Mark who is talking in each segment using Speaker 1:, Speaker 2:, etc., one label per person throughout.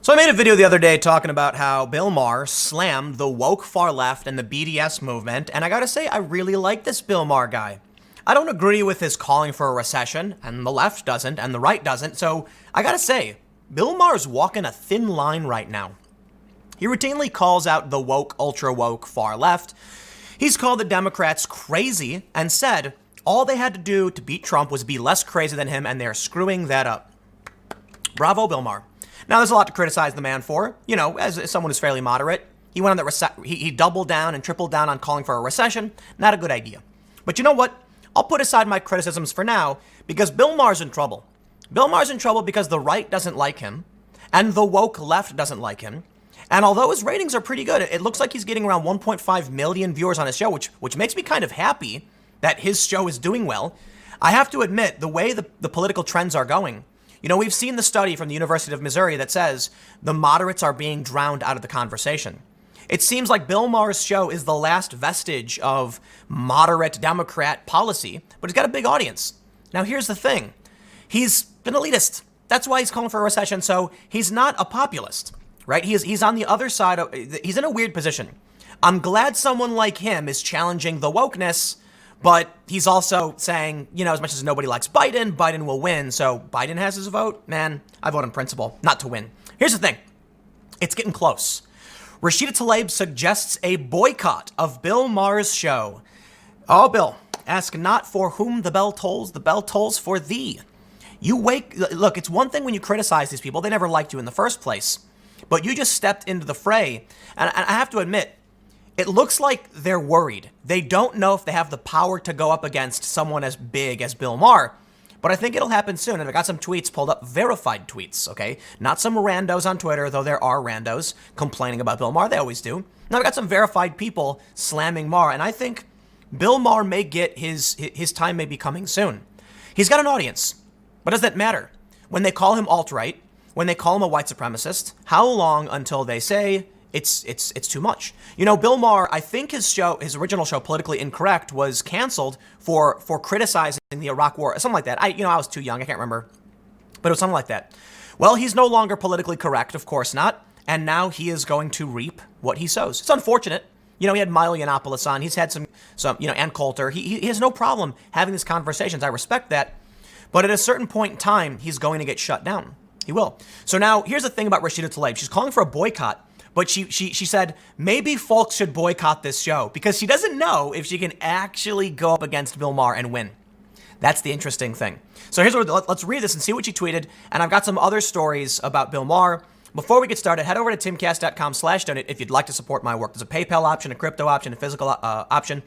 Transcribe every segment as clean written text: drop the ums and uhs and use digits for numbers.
Speaker 1: So I made a video the other day talking about how Bill Maher slammed the woke far left and the BDS movement, and I gotta say, I really like this Bill Maher guy. I don't agree with his calling for a recession, and the left doesn't, and the right doesn't, so I gotta say, Bill Maher's walking a thin line right now. He routinely calls out the woke, ultra-woke far left. He's called the Democrats crazy and said all they had to do to beat Trump was be less crazy than him, and they're screwing that up. Bravo, Bill Maher. Now, there's a lot to criticize the man for, you know, as someone who's fairly moderate. He went on that he doubled down and tripled down on calling for a recession. Not a good idea. But you know what? I'll put aside my criticisms for now because Bill Maher's in trouble. Bill Maher's in trouble because the right doesn't like him and the woke left doesn't like him. And although his ratings are pretty good, it looks like he's getting around 1.5 million viewers on his show, which makes me kind of happy that his show is doing well. I have to admit, the way the political trends are going, you know, we've seen the study from the University of Missouri that says the moderates are being drowned out of the conversation. It seems like Bill Maher's show is the last vestige of moderate Democrat policy, but he's got a big audience. Now, here's the thing. He's an elitist. That's why he's calling for a recession, so he's not a populist, right? He's on the other side of, he's in a weird position. I'm glad someone like him is challenging the wokeness, but he's also saying, you know, as much as nobody likes Biden, Biden will win. So Biden has his vote. Man, I vote on principle, not to win. Here's the thing. It's getting close. Rashida Tlaib suggests a boycott of Bill Maher's show. Oh, Bill, ask not for whom the bell tolls for thee. Look, it's one thing when you criticize these people. They never liked you in the first place. But you just stepped into the fray. And I have to admit, it looks like they're worried. They don't know if they have the power to go up against someone as big as Bill Maher. But I think it'll happen soon. And I got some tweets pulled up, verified tweets, okay? Not some randos on Twitter, though there are randos complaining about Bill Maher. They always do. Now, I got some verified people slamming Maher. And I think Bill Maher may get his time may be coming soon. He's got an audience. But does that matter? When they call him alt-right, when they call him a white supremacist, how long until they say it's too much? You know, Bill Maher, I think his original show, Politically Incorrect, was canceled for criticizing the Iraq War, something like that. I was too young, I can't remember, but it was something like that. Well, he's no longer politically correct, of course not, and now he is going to reap what he sows. It's unfortunate. You know, he had Milo Yiannopoulos on, he's had some, Ann Coulter. He has no problem having these conversations. I respect that, but at a certain point in time, he's going to get shut down. He will. So now, here's the thing about Rashida Tlaib. She's calling for a boycott. But she said, maybe folks should boycott this show because she doesn't know if she can actually go up against Bill Maher and win. That's the interesting thing. So let's read this and see what she tweeted. And I've got some other stories about Bill Maher. Before we get started, head over to timcast.com/donate if you'd like to support my work. There's a PayPal option, a crypto option, a physical option.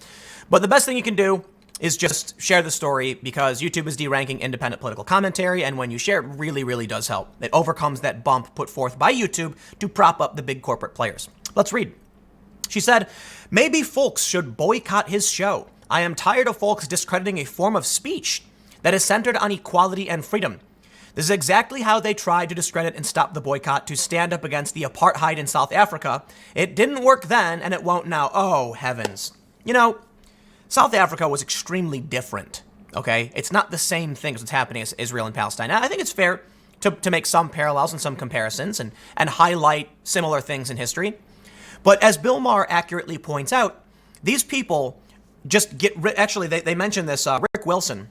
Speaker 1: But the best thing you can do is just share the story because YouTube is deranking independent political commentary. And when you share, it really, really does help. It overcomes that bump put forth by YouTube to prop up the big corporate players. Let's read. She said, maybe folks should boycott his show. I am tired of folks discrediting a form of speech that is centered on equality and freedom. This is exactly how they tried to discredit and stop the boycott to stand up against the apartheid in South Africa. It didn't work then and it won't now. Oh, heavens. You know, South Africa was extremely different, okay? It's not the same thing as what's happening in Israel and Palestine. I think it's fair to make some parallels and some comparisons and highlight similar things in history. But as Bill Maher accurately points out, these people just actually, they mentioned this, Rick Wilson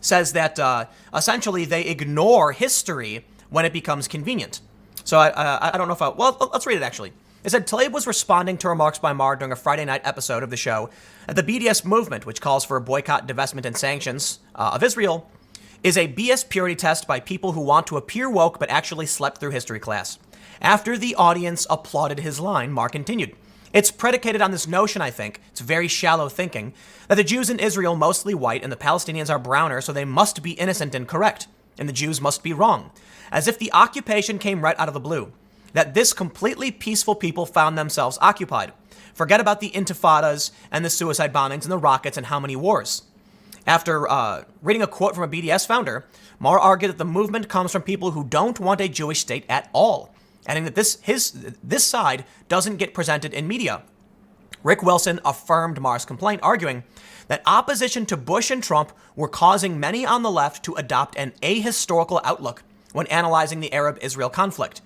Speaker 1: says that essentially they ignore history when it becomes convenient. So I don't know if let's read it actually. It said, Tlaib was responding to remarks by Maher during a Friday night episode of the show that the BDS movement, which calls for a boycott, divestment, and sanctions of Israel, is a BS purity test by people who want to appear woke but actually slept through history class. After the audience applauded his line, Maher continued, it's predicated on this notion, I think, it's very shallow thinking, that the Jews in Israel mostly white and the Palestinians are browner, so they must be innocent and correct, and the Jews must be wrong, as if the occupation came right out of the blue. That this completely peaceful people found themselves occupied. Forget about the intifadas and the suicide bombings and the rockets and how many wars. After reading a quote from a BDS founder, Maher argued that the movement comes from people who don't want a Jewish state at all, adding that this side doesn't get presented in media. Rick Wilson affirmed Maher's complaint, arguing that opposition to Bush and Trump were causing many on the left to adopt an ahistorical outlook when analyzing the Arab-Israel conflict.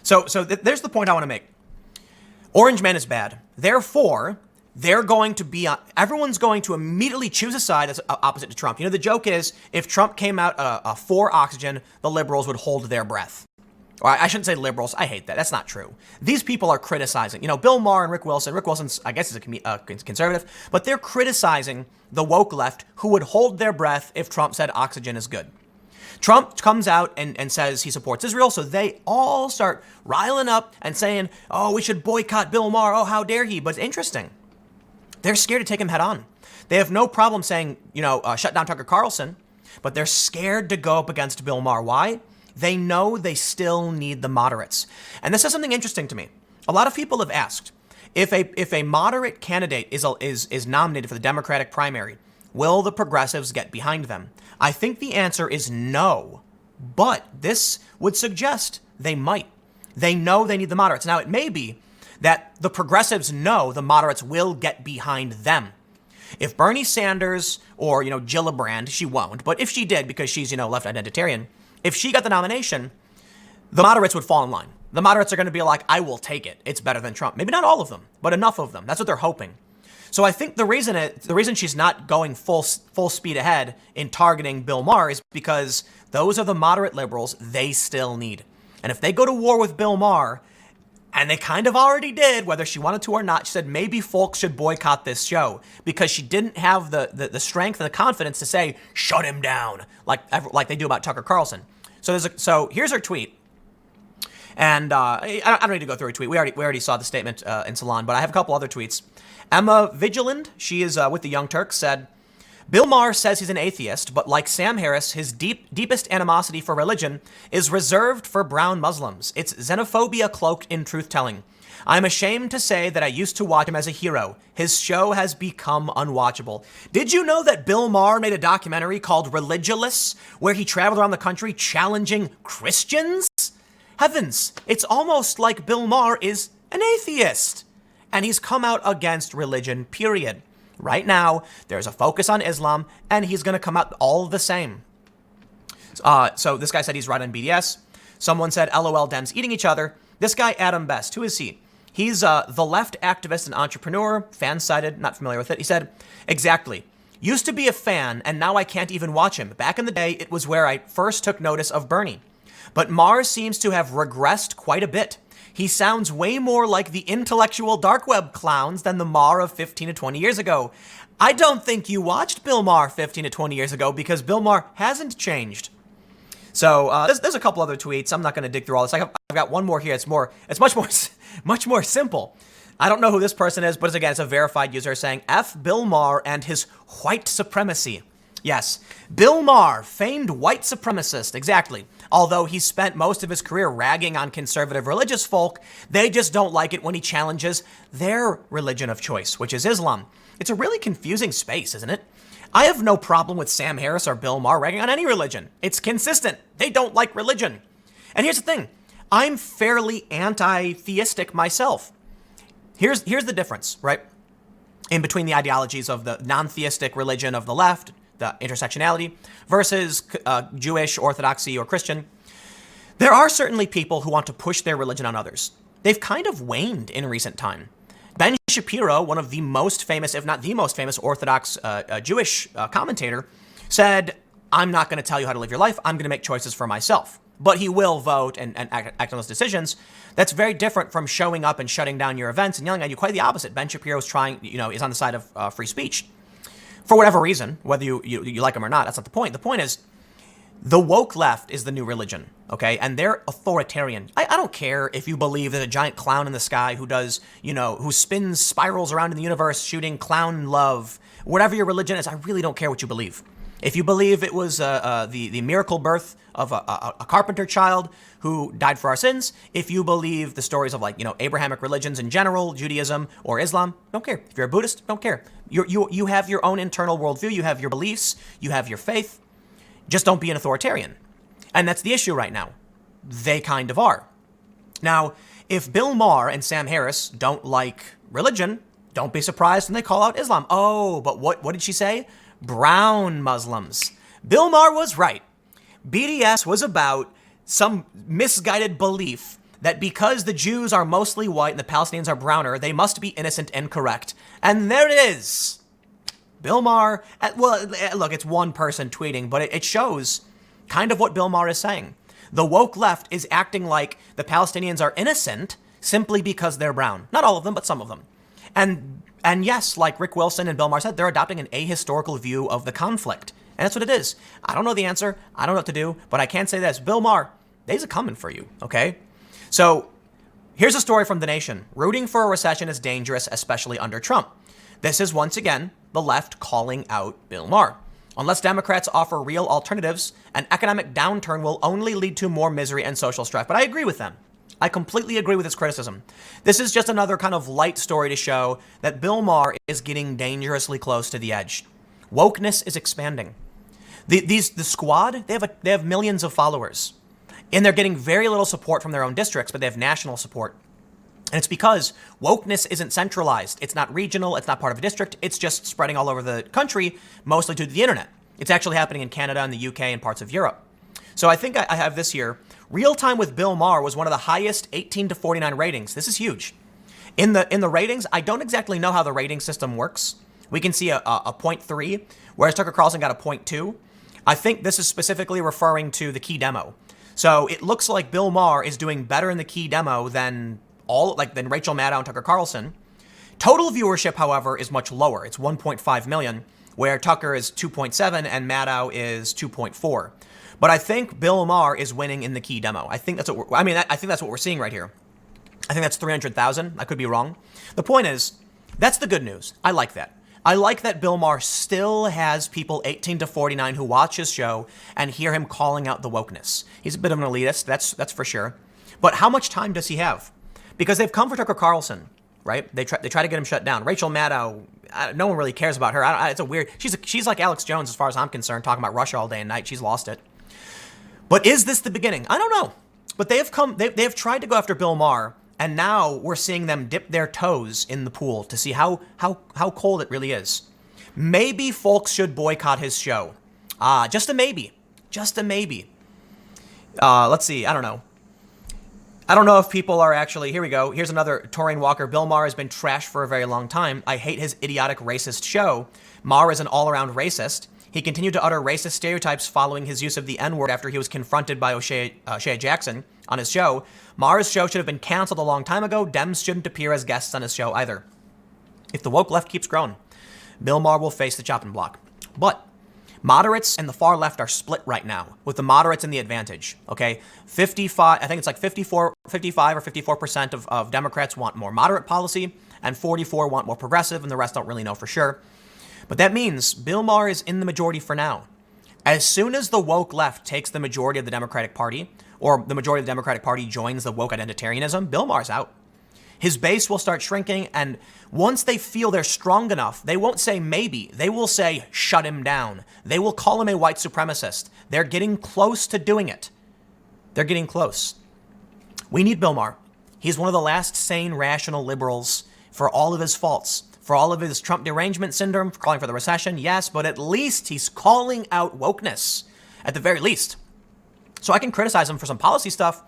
Speaker 1: There's the point I want to make. Orange man is bad. Therefore, everyone's going to immediately choose a side that's opposite to Trump. You know, the joke is if Trump came out for oxygen, the liberals would hold their breath. Or I shouldn't say liberals. I hate that. That's not true. These people are criticizing. You know, Bill Maher and Rick Wilson. Rick Wilson's, I guess, is a conservative, but they're criticizing the woke left who would hold their breath if Trump said oxygen is good. Trump comes out and says he supports Israel, so they all start riling up and saying, oh, we should boycott Bill Maher. Oh, how dare he? But it's interesting. They're scared to take him head on. They have no problem saying, shut down Tucker Carlson, but they're scared to go up against Bill Maher. Why? They know they still need the moderates. And this is something interesting to me. A lot of people have asked, if a moderate candidate is nominated for the Democratic primary, will the progressives get behind them? I think the answer is no, but this would suggest they might. They know they need the moderates. Now, it may be that the progressives know the moderates will get behind them. If Bernie Sanders or, Gillibrand, she won't, but if she did, because she's, left identitarian, if she got the nomination, the moderates would fall in line. The moderates are going to be like, I will take it. It's better than Trump. Maybe not all of them, but enough of them. That's what they're hoping. So I think the reason she's not going full speed ahead in targeting Bill Maher is because those are the moderate liberals they still need. And if they go to war with Bill Maher, and they kind of already did, whether she wanted to or not, she said maybe folks should boycott this show because she didn't have the strength and the confidence to say, shut him down, like they do about Tucker Carlson. So here's her tweet. And I don't need to go through her tweet. We already saw the statement in Salon, but I have a couple other tweets. Emma Vigiland, she is with the Young Turks, said, Bill Maher says he's an atheist, but like Sam Harris, his deepest animosity for religion is reserved for brown Muslims. It's xenophobia cloaked in truth-telling. I'm ashamed to say that I used to watch him as a hero. His show has become unwatchable. Did you know that Bill Maher made a documentary called Religious, where he traveled around the country challenging Christians? Heavens, it's almost like Bill Maher is an atheist. And he's come out against religion, period. Right now, there's a focus on Islam, and he's going to come out all the same. So this guy said he's right on BDS. Someone said, LOL, Dems eating each other. This guy, Adam Best, who is he? He's the left activist and entrepreneur, fan-sided, not familiar with it. He said, exactly. Used to be a fan, and now I can't even watch him. Back in the day, it was where I first took notice of Bernie. But Maher seems to have regressed quite a bit. He sounds way more like the intellectual dark web clowns than the Maher of 15 to 20 years ago. I don't think you watched Bill Maher 15 to 20 years ago because Bill Maher hasn't changed. So there's a couple other tweets. I'm not going to dig through all this. I've got one more here. It's much more simple. I don't know who this person is, but it's a verified user saying F Bill Maher and his white supremacy. Yes, Bill Maher, famed white supremacist, exactly. Although he spent most of his career ragging on conservative religious folk, they just don't like it when he challenges their religion of choice, which is Islam. It's a really confusing space, isn't it? I have no problem with Sam Harris or Bill Maher ragging on any religion. It's consistent. They don't like religion. And here's the thing. I'm fairly anti-theistic myself. Here's the difference, right? In between the ideologies of the non-theistic religion of the left, the intersectionality, versus Jewish, Orthodoxy, or Christian. There are certainly people who want to push their religion on others. They've kind of waned in recent time. Ben Shapiro, one of the most famous, if not the most famous, Orthodox Jewish commentator, said, I'm not going to tell you how to live your life. I'm going to make choices for myself. But he will vote and act on those decisions. That's very different from showing up and shutting down your events and yelling at you. Quite the opposite. Ben Shapiro is is on the side of free speech. For whatever reason, whether you like him or not, that's not the point. The point is, the woke left is the new religion, okay? And they're authoritarian. I don't care if you believe there's a giant clown in the sky who does, who spins spirals around in the universe shooting clown love. Whatever your religion is, I really don't care what you believe. If you believe it was the miracle birth of a carpenter child who died for our sins, if you believe the stories of Abrahamic religions in general, Judaism or Islam, don't care. If you're a Buddhist, don't care. You have your own internal worldview. You have your beliefs. You have your faith. Just don't be an authoritarian. And that's the issue right now. They kind of are. Now, if Bill Maher and Sam Harris don't like religion, don't be surprised when they call out Islam. Oh, but what did she say? Brown Muslims. Bill Maher was right. BDS was about some misguided belief that because the Jews are mostly white and the Palestinians are browner, they must be innocent and correct. And there it is. Bill Maher, well, look, it's one person tweeting, but it shows kind of what Bill Maher is saying. The woke left is acting like the Palestinians are innocent simply because they're brown. Not all of them, but some of them. And yes, like Rick Wilson and Bill Maher said, they're adopting an ahistorical view of the conflict. And that's what it is. I don't know the answer. I don't know what to do, but I can say this. Bill Maher, they's a coming for you, okay? So here's a story from The Nation. Rooting for a recession is dangerous, especially under Trump. This is once again the left calling out Bill Maher. Unless Democrats offer real alternatives, an economic downturn will only lead to more misery and social strife. But I agree with them. I completely agree with his criticism. This is just another kind of light story to show that Bill Maher is getting dangerously close to the edge. Wokeness is expanding. The squad, they have millions of followers. And they're getting very little support from their own districts, but they have national support. And it's because wokeness isn't centralized. It's not regional. It's not part of a district. It's just spreading all over the country, mostly due to the internet. It's actually happening in Canada and the UK and parts of Europe. So I think I have this here. Real Time with Bill Maher was one of the highest 18 to 49 ratings. This is huge. In the ratings, I don't exactly know how the rating system works. We can see a 0.3, whereas Tucker Carlson got a 0.2. I think this is specifically referring to the key demo. So it looks like Bill Maher is doing better in the key demo than Rachel Maddow and Tucker Carlson. Total viewership, however, is much lower. It's 1.5 million, where Tucker is 2.7 and Maddow is 2.4. But I think Bill Maher is winning in the key demo. I think that's what I think that's what we're seeing right here. I think that's 300,000. I could be wrong. The point is, that's the good news. I like that. I like that Bill Maher still has people 18 to 49 who watch his show and hear him calling out the wokeness. He's a bit of an elitist, that's for sure. But how much time does he have? Because they've come for Tucker Carlson, right? They try to get him shut down. Rachel Maddow, no one really cares about her. It's a weird. She's like Alex Jones as far as I'm concerned, talking about Russia all day and night. She's lost it. But is this the beginning? I don't know. But they have tried to go after Bill Maher, and now we're seeing them dip their toes in the pool to see how cold it really is. Maybe folks should boycott his show. Just a maybe. Just a maybe. Let's see. I don't know. I don't know if people are actually, here we go. Here's another Taurine Walker. Bill Maher has been trashed for a very long time. I hate his idiotic racist show. Maher is an all-around racist. He continued to utter racist stereotypes following his use of the N-word after he was confronted by O'Shea Jackson on his show. Maher's show should have been canceled a long time ago. Dems shouldn't appear as guests on his show either. If the woke left keeps growing, Bill Maher will face the chopping block. But moderates and the far left are split right now, with the moderates in the advantage, okay? 55, I think it's like 55 or 54% of Democrats want more moderate policy, and 44 want more progressive, and the rest don't really know for sure. But that means Bill Maher is in the majority for now. As soon as the woke left takes the majority of the Democratic Party, or the majority of the Democratic Party joins the woke identitarianism, Bill Maher's out. His base will start shrinking, and once they feel they're strong enough, they won't say maybe. They will say shut him down. They will call him a white supremacist. They're getting close to doing it. They're getting close. We need Bill Maher. He's one of the last sane, rational liberals for all of his faults, for all of his Trump derangement syndrome, for calling for the recession, yes, but at least he's calling out wokeness, at the very least. So I can criticize him for some policy stuff,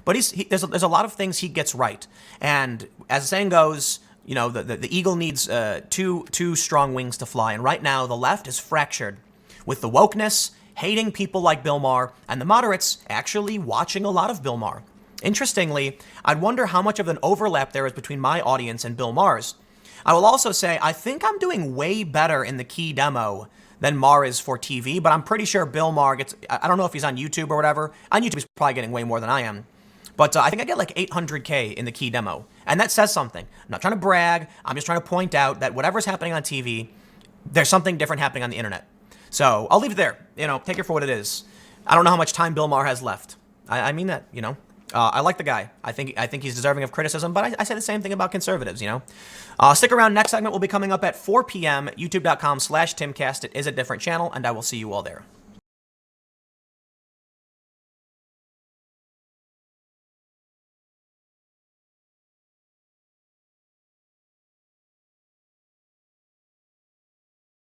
Speaker 1: but there's a lot of things he gets right. And as the saying goes, you know, the eagle needs two strong wings to fly. And right now, the left is fractured with the wokeness, hating people like Bill Maher, and the moderates actually watching a lot of Bill Maher. Interestingly, I'd wonder how much of an overlap there is between my audience and Bill Maher's. I will also say, I think I'm doing way better in the key demo than Maher is for TV, but I'm pretty sure Bill Maher gets, I don't know if he's on YouTube or whatever. On YouTube, he's probably getting way more than I am. But I think I get like 800K in the key demo. And that says something. I'm not trying to brag. I'm just trying to point out that whatever's happening on TV, there's something different happening on the internet. So I'll leave it there. You know, take it for what it is. I don't know how much time Bill Maher has left. I mean that, you know. I like the guy. I think he's deserving of criticism, but I say the same thing about conservatives, you know. Stick around. Next segment will be coming up at 4 p.m. YouTube.com/Timcast. It is a different channel, and I will see you all there.